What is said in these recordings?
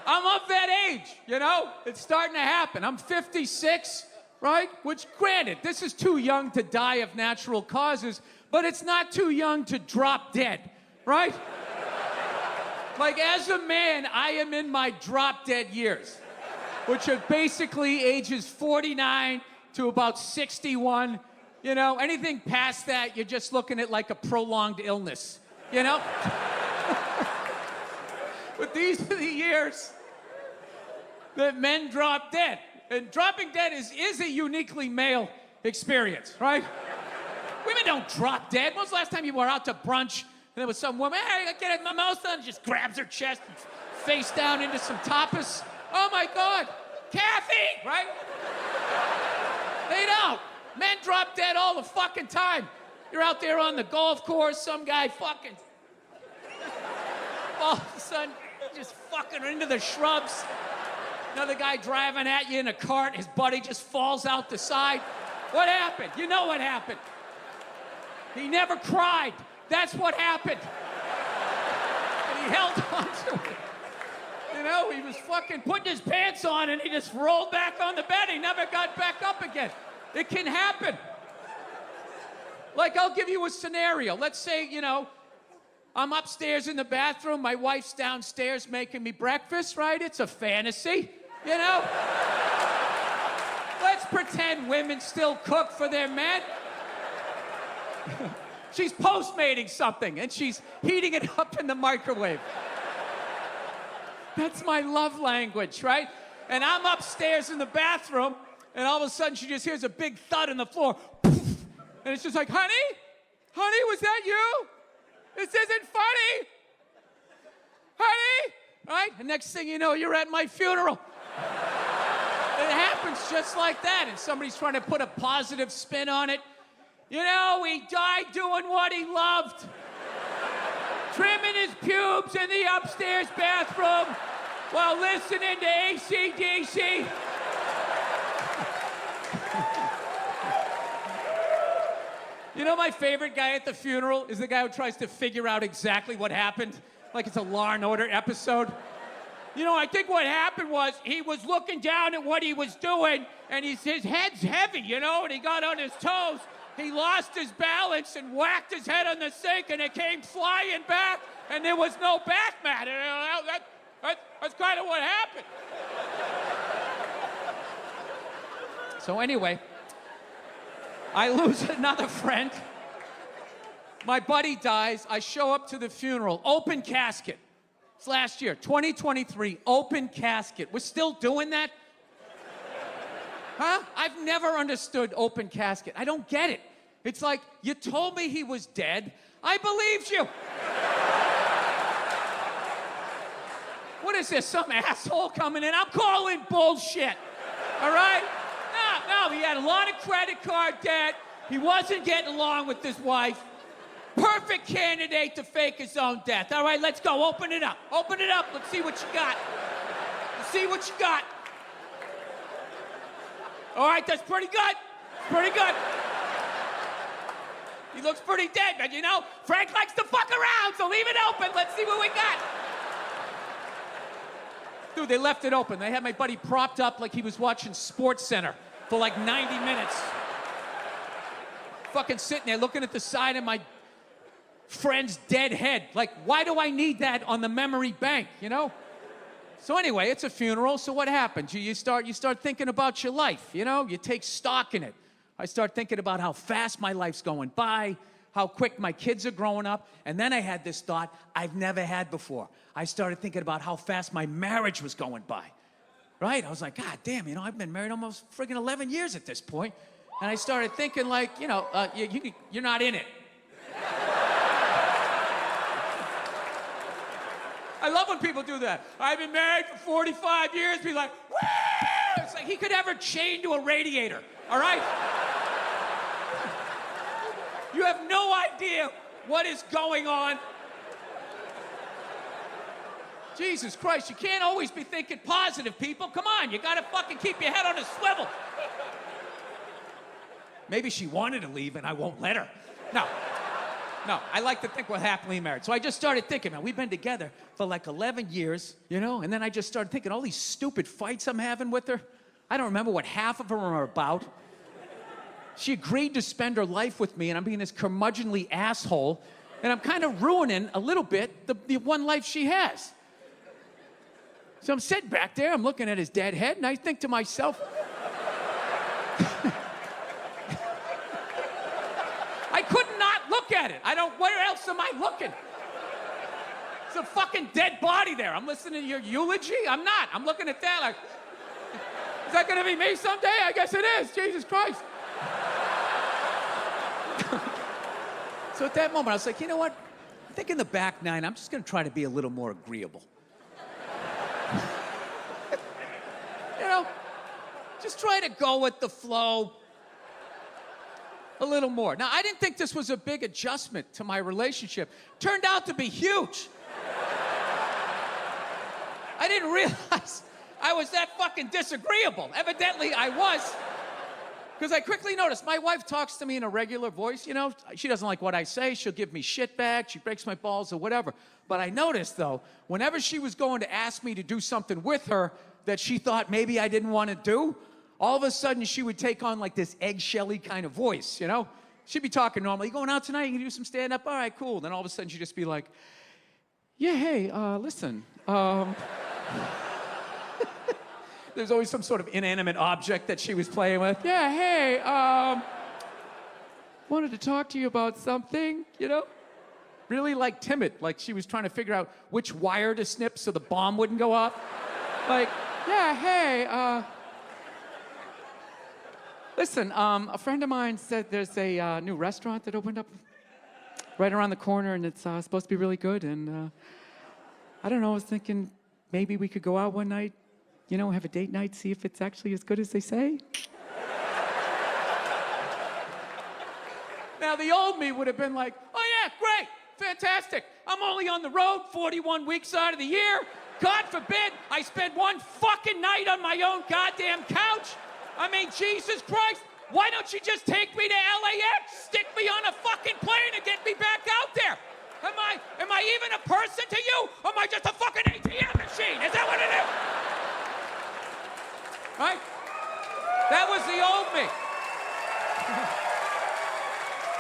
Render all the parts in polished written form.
I'm of that age, you know? It's starting to happen. I'm 56, right? Which, granted, this is too young to die of natural causes, but it's not too young to drop dead, right? Like, as a man, I am in my drop-dead years, which are basically ages 49 to about 61. You know, anything past that, you're just looking at, like, a prolonged illness, you know? But these are the years that men drop dead. And dropping dead is a uniquely male experience, right? Women don't drop dead. When was the last time you were out to brunch and there was some woman, hey, I get it, my mouth done, just grabs her chest and face down into some tapas? Oh my God, Kathy, right? They don't. Men drop dead all the fucking time. You're out there on the golf course, some guy fucking, all of a sudden, just fucking into the shrubs. Another guy driving at you in a cart, his buddy just falls out the side. What happened? You know what happened. He never cried. That's what happened. And he held on to it. You know, he was fucking putting his pants on and he just rolled back on the bed. He never got back up again. It can happen. Like, I'll give you a scenario. Let's say, you know, I'm upstairs in the bathroom, my wife's downstairs making me breakfast, right? It's a fantasy, you know? Let's pretend women still cook for their men. She's Postmating something, and she's heating it up in the microwave. That's my love language, right? And I'm upstairs in the bathroom, and all of a sudden she just hears a big thud on the floor. And it's just like, honey? Honey, was that you? This isn't funny. Honey? Right? And next thing you know, you're at my funeral. It happens just like that, and somebody's trying to put a positive spin on it. You know, he died doing what he loved. Trimming his pubes in the upstairs bathroom while listening to AC/DC. You know, my favorite guy at the funeral is the guy who tries to figure out exactly what happened, like it's a Law and Order episode. You know, I think what happened was he was looking down at what he was doing, and his head's heavy, you know, and he got on his toes. He lost his balance and whacked his head on the sink, and it came flying back, and there was no back mat. That's kind of what happened. So anyway, I lose another friend. My buddy dies. I show up to the funeral. Open casket. It's last year, 2023, open casket. We're still doing that? Huh? I've never understood open casket. I don't get it. It's like, you told me he was dead. I believed you. What is this, some asshole coming in? I'm calling bullshit, all right? No, he had a lot of credit card debt. He wasn't getting along with his wife. Perfect candidate to fake his own death. All right, let's go. Open it up. Open it up. Let's see what you got. Let's see what you got. All right, that's pretty good. Pretty good. He looks pretty dead, but you know, Frank likes to fuck around, so leave it open. Let's see what we got. Dude, they left it open. They had my buddy propped up like he was watching Sports Center for like 90 minutes. Fucking sitting there looking at the side of my friend's dead head. Like, why do I need that on the memory bank, you know? So anyway, it's a funeral, so what happens? You start thinking about your life, you know? You take stock in it. I start thinking about how fast my life's going by, how quick my kids are growing up, and then I had this thought I've never had before. I started thinking about how fast my marriage was going by, right? I was like, God damn, you know, I've been married almost friggin' 11 years at this point. And I started thinking like, you know, you're not in it. I love when people do that. I've been married for 45 years. Be like, woo! It's like he could have her chained to a radiator, all right? You have no idea what is going on. Jesus Christ, you can't always be thinking positive, people. Come on, you gotta fucking keep your head on a swivel. Maybe she wanted to leave and I won't let her. No. No, I like to think we're happily married. So I just started thinking, man, we've been together for like 11 years, you know? And then I just started thinking all these stupid fights I'm having with her. I don't remember what half of them are about. She agreed to spend her life with me, and I'm being this curmudgeonly asshole, and I'm kind of ruining a little bit the one life she has. So I'm sitting back there, I'm looking at his dead head, and I think to myself, I could not look at it. Where else am I looking? It's a fucking dead body there. I'm listening to your eulogy? I'm not. I'm looking at that like, is that gonna be me someday? I guess it is, Jesus Christ. So at that moment, I was like, you know what? I think in the back nine, I'm just gonna try to be a little more agreeable. You know, just try to go with the flow a little more. Now, I didn't think this was a big adjustment to my relationship. Turned out to be huge. I didn't realize I was that fucking disagreeable. Evidently, I was. Because I quickly noticed, my wife talks to me in a regular voice, you know? She doesn't like what I say. She'll give me shit back. She breaks my balls or whatever. But I noticed, though, whenever she was going to ask me to do something with her that she thought maybe I didn't want to do, all of a sudden she would take on like this eggshelly kind of voice, you know? She'd be talking normally. You going out tonight? You gonna do some stand-up? All right, cool. Then all of a sudden she'd just be like, yeah, hey, listen. There's always some sort of inanimate object that she was playing with. Yeah, hey, wanted to talk to you about something, you know? Really like timid, like she was trying to figure out which wire to snip so the bomb wouldn't go off. Like, yeah, hey, listen, a friend of mine said there's a new restaurant that opened up right around the corner and it's supposed to be really good and I don't know, I was thinking maybe we could go out one night, you know, have a date night, see if it's actually as good as they say. Now, the old me would have been like, oh yeah, great, fantastic. I'm only on the road 41 weeks out of the year. God forbid I spend one fucking night on my own goddamn couch. I mean, Jesus Christ, why don't you just take me to LAX, stick me on a fucking plane and get me back out there? Am I even a person to you? Or am I just a fucking ATM machine? Is that what it is? Right? That was the old me.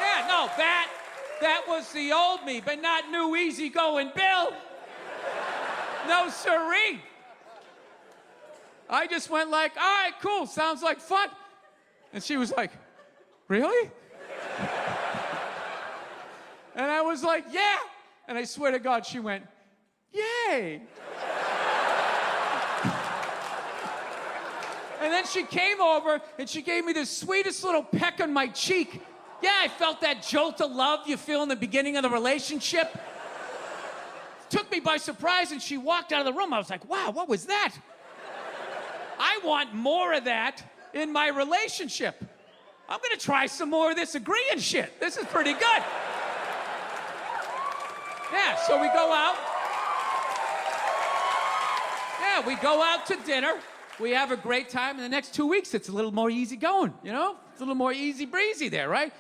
Yeah, no, that was the old me, but not new easygoing Bill. No siree. I just went like, all right, cool, sounds like fun. And she was like, really? And I was like, yeah. And I swear to God, she went, yay. And then she came over and she gave me the sweetest little peck on my cheek. Yeah, I felt that jolt of love you feel in the beginning of the relationship. Took me by surprise and she walked out of the room. I was like, wow, what was that? I want more of that in my relationship. I'm gonna try some more of this agreeing shit. This is pretty good. Yeah, so we go out. Yeah, we go out to dinner. We have a great time. In the next 2 weeks, it's a little more easy going, you know? It's a little more easy breezy there, right?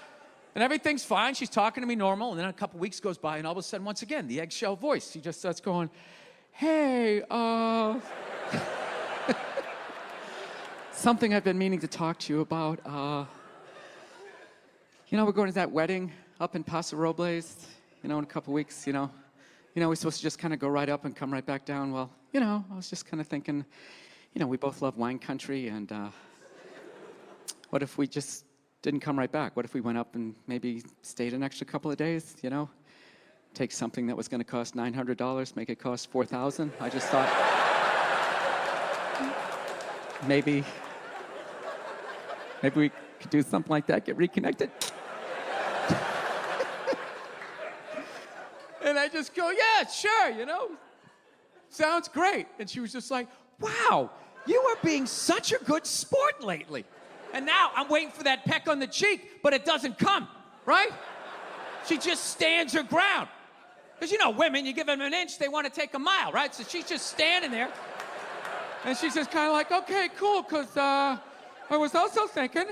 And everything's fine. She's talking to me normal. And then a couple weeks goes by, and all of a sudden, once again, the eggshell voice. She just starts going, hey, something I've been meaning to talk to you about. You know, we're going to that wedding up in Paso Robles, you know, in a couple weeks, you know. We're supposed to just kind of go right up and come right back down. Well, you know, I was just kind of thinking, you know, we both love wine country, and what if we just didn't come right back? What if we went up and maybe stayed an extra couple of days, you know? Take something that was going to cost $900, make it cost $4,000. I just thought maybe we could do something like that, get reconnected. And I just go, yeah, sure, you know? Sounds great. And she was just like, wow, you are being such a good sport lately. And now I'm waiting for that peck on the cheek, but it doesn't come, right? She just stands her ground. Because, you know, women, you give them an inch, they want to take a mile, right? So she's just standing there. And she's just kind of like, okay, cool, because I was also thinking,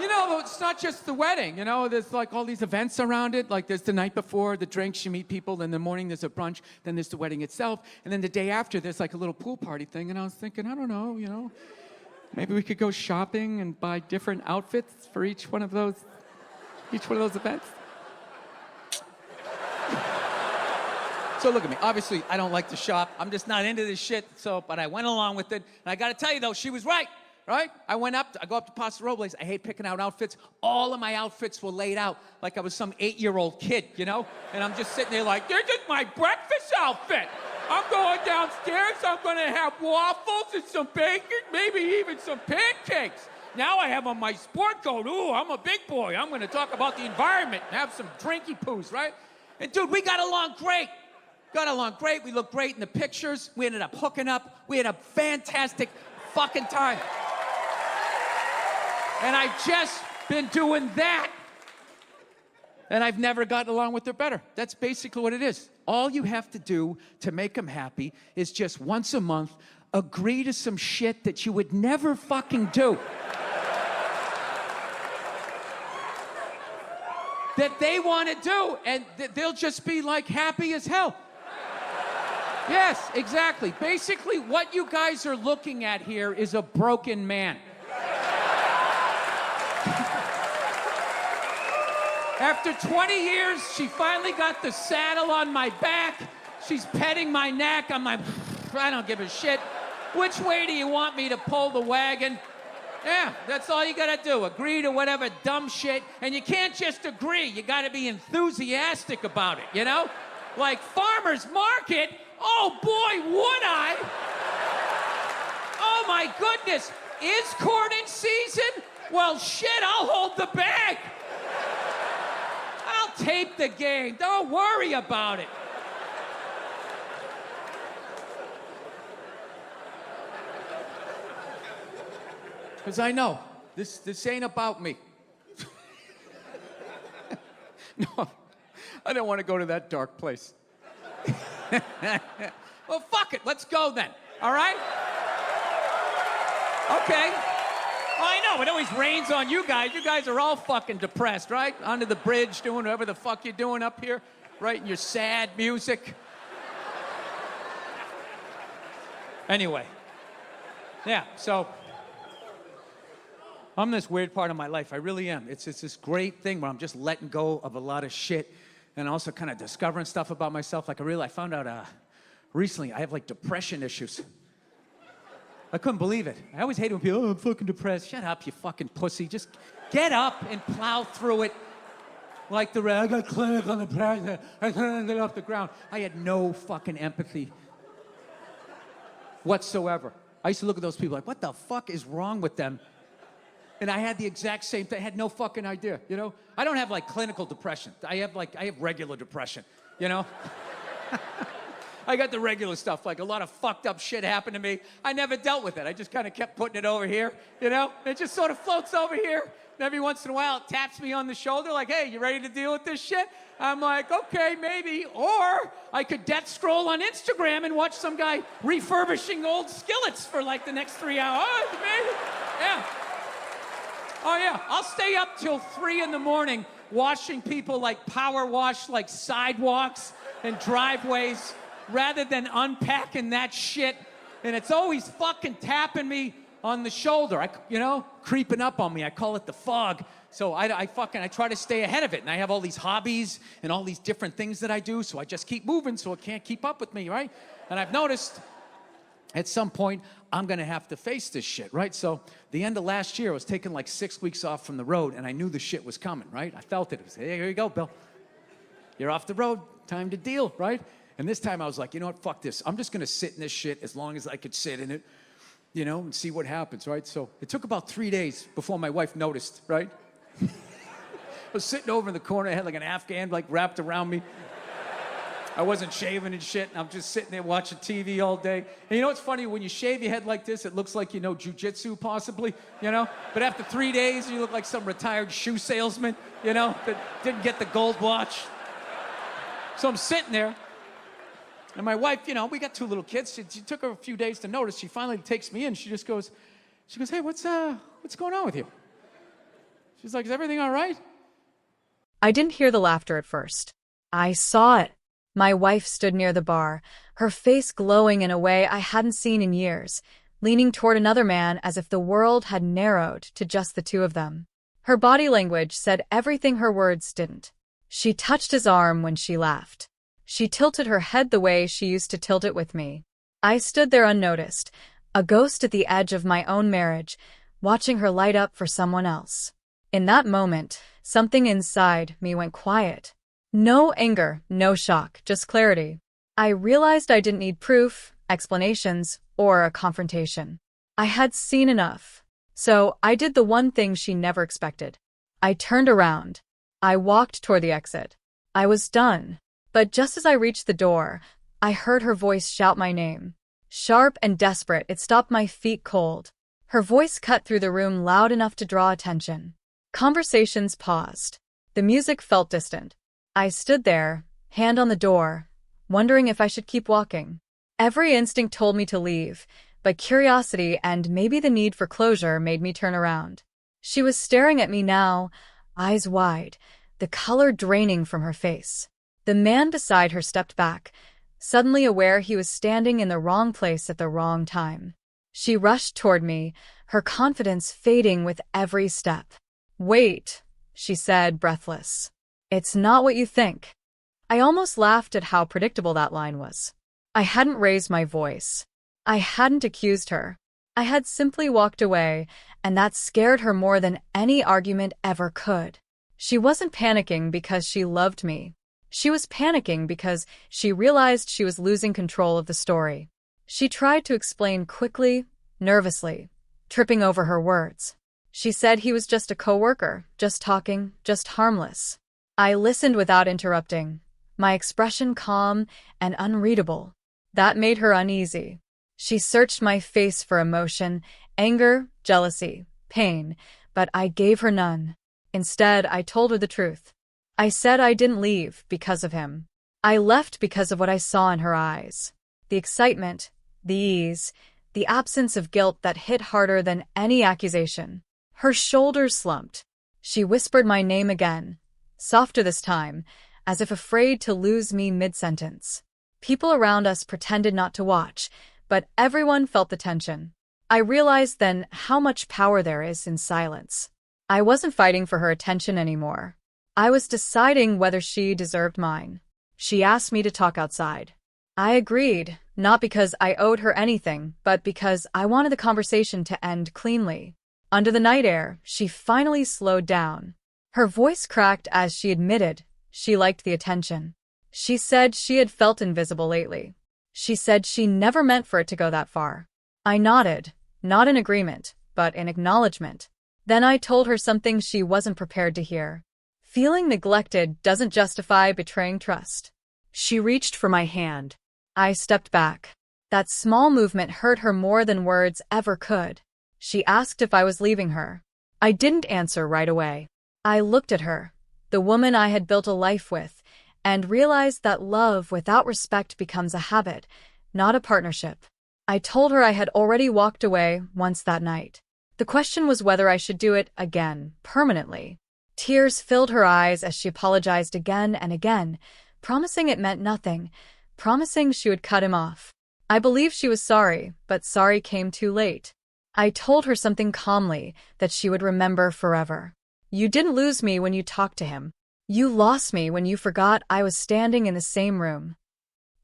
You know, it's not just the wedding, you know, there's like all these events around it. Like there's the night before, the drinks, you meet people, then the morning there's a brunch, then there's the wedding itself, and then the day after there's like a little pool party thing, and I was thinking, I don't know, you know, maybe we could go shopping and buy different outfits for each one of those events. So look at me. Obviously, I don't like to shop. I'm just not into this shit. But I went along with it. And I got to tell you, though, she was right. Right? I go up to Paso Robles. I hate picking out outfits. All of my outfits were laid out like I was some 8-year-old kid, you know? And I'm just sitting there like, this is my breakfast outfit. I'm going downstairs. I'm going to have waffles and some bacon, maybe even some pancakes. Now I have on my sport coat. Ooh, I'm a big boy. I'm going to talk about the environment and have some drinky poos, right? And, dude, we got along great. We looked great in the pictures. We ended up hooking up. We had a fantastic fucking time. And I've just been doing that. And I've never gotten along with her better. That's basically what it is. All you have to do to make them happy is just once a month agree to some shit that you would never fucking do. That they want to do, and they'll just be like happy as hell. Yes, exactly. Basically, what you guys are looking at here is a broken man. After 20 years, she finally got the saddle on my back. She's petting my neck. I'm like, I don't give a shit. Which way do you want me to pull the wagon? Yeah, that's all you gotta do. Agree to whatever dumb shit. And you can't just agree. You gotta be enthusiastic about it, you know? Like farmer's market. Oh boy, would I! Oh my goodness, is courting season? Well, shit, I'll hold the bag. I'll tape the game. Don't worry about it. Because I know, this ain't about me. No, I don't want to go to that dark place. Well, fuck it. Let's go then. All right? Okay. Well, I know. It always rains on you guys. You guys are all fucking depressed, right? Under the bridge doing whatever the fuck you're doing up here. Writing your sad music. Anyway. Yeah, so I'm in this weird part of my life. I really am. It's this great thing where I'm just letting go of a lot of shit and also kind of discovering stuff about myself. Like I found out recently I have like depression issues. I couldn't believe it. I always hated when people, oh, I'm fucking depressed. Shut up, you fucking pussy. Just get up and plow through it like the rest. I got clinic on the president. I couldn't get off the ground. I had no fucking empathy whatsoever. I used to look at those people like, what the fuck is wrong with them? And I had the exact same thing. I had no fucking idea, you know? I don't have like clinical depression. I have regular depression, you know? I got the regular stuff, like a lot of fucked up shit happened to me. I never dealt with it. I just kind of kept putting it over here, you know? It just sort of floats over here. And every once in a while, it taps me on the shoulder like, hey, you ready to deal with this shit? I'm like, okay, maybe. Or I could death scroll on Instagram and watch some guy refurbishing old skillets for like the next 3 hours. Oh, maybe. Yeah. Oh, yeah. I'll stay up till 3 in the morning washing people like power wash like sidewalks and driveways rather than unpacking that shit. And it's always fucking tapping me on the shoulder, you know, creeping up on me. I call it the fog. So I try to stay ahead of it. And I have all these hobbies and all these different things that I do. So I just keep moving so it can't keep up with me, right? And I've noticed at some point, I'm gonna have to face this shit, right? So the end of last year, I was taking like 6 weeks off from the road and I knew the shit was coming, right? I felt it. It was, hey, here you go, Bill. You're off the road, time to deal, right? And this time I was like, you know what, fuck this. I'm just gonna sit in this shit as long as I could sit in it, you know, and see what happens, right? So it took about 3 days before my wife noticed, right? I was sitting over in the corner, I had like an Afghan like wrapped around me. I wasn't shaving and shit, and I'm just sitting there watching TV all day. And you know what's funny? When you shave your head like this, it looks like you know jujitsu possibly, you know? But after 3 days, you look like some retired shoe salesman, you know, that didn't get the gold watch. So I'm sitting there, and my wife, you know, we got 2 little kids. She took her a few days to notice. She finally takes me in. She goes, hey, what's going on with you? She's like, is everything all right? I didn't hear the laughter at first. I saw it. My wife stood near the bar, her face glowing in a way I hadn't seen in years, leaning toward another man as if the world had narrowed to just the two of them. Her body language said everything her words didn't. She touched his arm when she laughed. She tilted her head the way she used to tilt it with me. I stood there unnoticed, a ghost at the edge of my own marriage, watching her light up for someone else. In that moment, something inside me went quiet. No anger, no shock, just clarity. I realized I didn't need proof, explanations, or a confrontation. I had seen enough. So I did the one thing she never expected. I turned around. I walked toward the exit. I was done. But just as I reached the door, I heard her voice shout my name. Sharp and desperate, it stopped my feet cold. Her voice cut through the room loud enough to draw attention. Conversations paused. The music felt distant. I stood there, hand on the door, wondering if I should keep walking. Every instinct told me to leave, but curiosity and maybe the need for closure made me turn around. She was staring at me now, eyes wide, the color draining from her face. The man beside her stepped back, suddenly aware he was standing in the wrong place at the wrong time. She rushed toward me, her confidence fading with every step. "Wait," she said, breathless. "It's not what you think." I almost laughed at how predictable that line was. I hadn't raised my voice. I hadn't accused her. I had simply walked away, and that scared her more than any argument ever could. She wasn't panicking because she loved me. She was panicking because she realized she was losing control of the story. She tried to explain quickly, nervously, tripping over her words. She said he was just a coworker, just talking, just harmless. I listened without interrupting, my expression calm and unreadable. That made her uneasy. She searched my face for emotion, anger, jealousy, pain, but I gave her none. Instead, I told her the truth. I said I didn't leave because of him. I left because of what I saw in her eyes. The excitement, the ease, the absence of guilt that hit harder than any accusation. Her shoulders slumped. She whispered my name again, softer this time, as if afraid to lose me mid-sentence. People around us pretended not to watch, but everyone felt the tension. I realized then how much power there is in silence. I wasn't fighting for her attention anymore. I was deciding whether she deserved mine. She asked me to talk outside. I agreed, not because I owed her anything, but because I wanted the conversation to end cleanly. Under the night air, she finally slowed down. Her voice cracked as she admitted she liked the attention. She said she had felt invisible lately. She said she never meant for it to go that far. I nodded, not in agreement, but in acknowledgement. Then I told her something she wasn't prepared to hear. Feeling neglected doesn't justify betraying trust. She reached for my hand. I stepped back. That small movement hurt her more than words ever could. She asked if I was leaving her. I didn't answer right away. I looked at her, the woman I had built a life with, and realized that love without respect becomes a habit, not a partnership. I told her I had already walked away once that night. The question was whether I should do it again, permanently. Tears filled her eyes as she apologized again and again, promising it meant nothing, promising she would cut him off. I believed she was sorry, but sorry came too late. I told her something calmly that she would remember forever. You didn't lose me when you talked to him. You lost me when you forgot I was standing in the same room.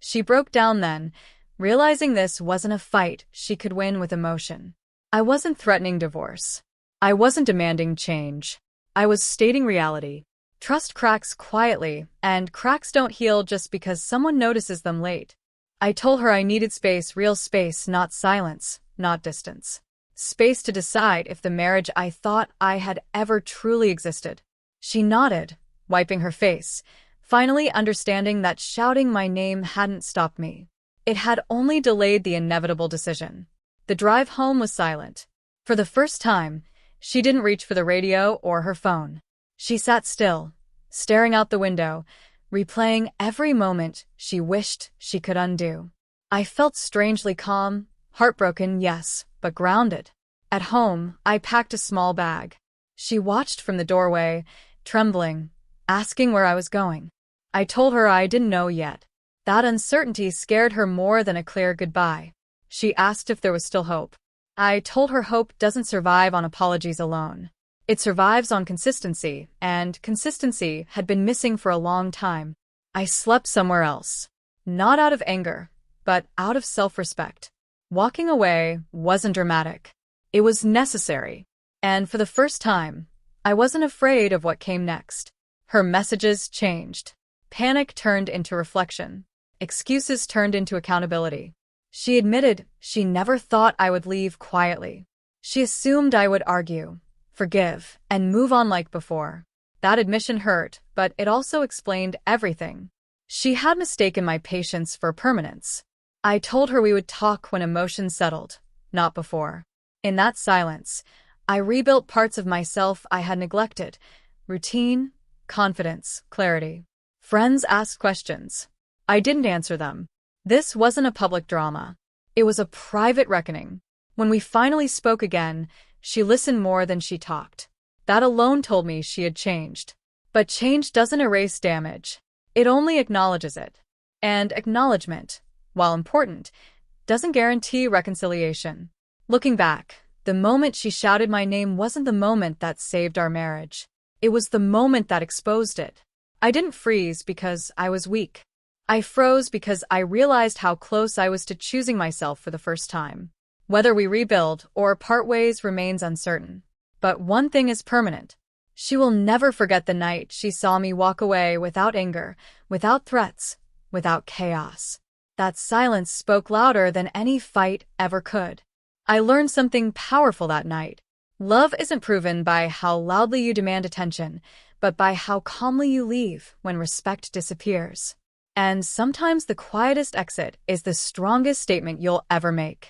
She broke down then, realizing this wasn't a fight she could win with emotion. I wasn't threatening divorce. I wasn't demanding change. I was stating reality. Trust cracks quietly, and cracks don't heal just because someone notices them late. I told her I needed space, real space, not silence, not distance. Space to decide if the marriage I thought I had ever truly existed. She nodded, wiping her face, finally understanding that shouting my name hadn't stopped me. It had only delayed the inevitable decision. The drive home was silent. For the first time, she didn't reach for the radio or her phone. She sat still, staring out the window, replaying every moment she wished she could undo. I felt strangely calm, heartbroken, yes, but grounded. At home, I packed a small bag. She watched from the doorway, trembling, asking where I was going. I told her I didn't know yet. That uncertainty scared her more than a clear goodbye. She asked if there was still hope. I told her hope doesn't survive on apologies alone. It survives on consistency, and consistency had been missing for a long time. I slept somewhere else. Not out of anger, but out of self-respect. Walking away wasn't dramatic. It was necessary. And for the first time, I wasn't afraid of what came next. Her messages changed. Panic turned into reflection. Excuses turned into accountability. She admitted she never thought I would leave quietly. She assumed I would argue, forgive, and move on like before. That admission hurt, but it also explained everything. She had mistaken my patience for permanence. I told her we would talk when emotions settled, not before. In that silence, I rebuilt parts of myself I had neglected: routine, confidence, clarity. Friends asked questions. I didn't answer them. This wasn't a public drama. It was a private reckoning. When we finally spoke again, she listened more than she talked. That alone told me she had changed. But change doesn't erase damage. It only acknowledges it. And acknowledgement, while important, doesn't guarantee reconciliation. Looking back, the moment she shouted my name wasn't the moment that saved our marriage. It was the moment that exposed it. I didn't freeze because I was weak. I froze because I realized how close I was to choosing myself for the first time. Whether we rebuild or part ways remains uncertain. But one thing is permanent. She will never forget the night she saw me walk away without anger, without threats, without chaos. That silence spoke louder than any fight ever could. I learned something powerful that night. Love isn't proven by how loudly you demand attention, but by how calmly you leave when respect disappears. And sometimes the quietest exit is the strongest statement you'll ever make.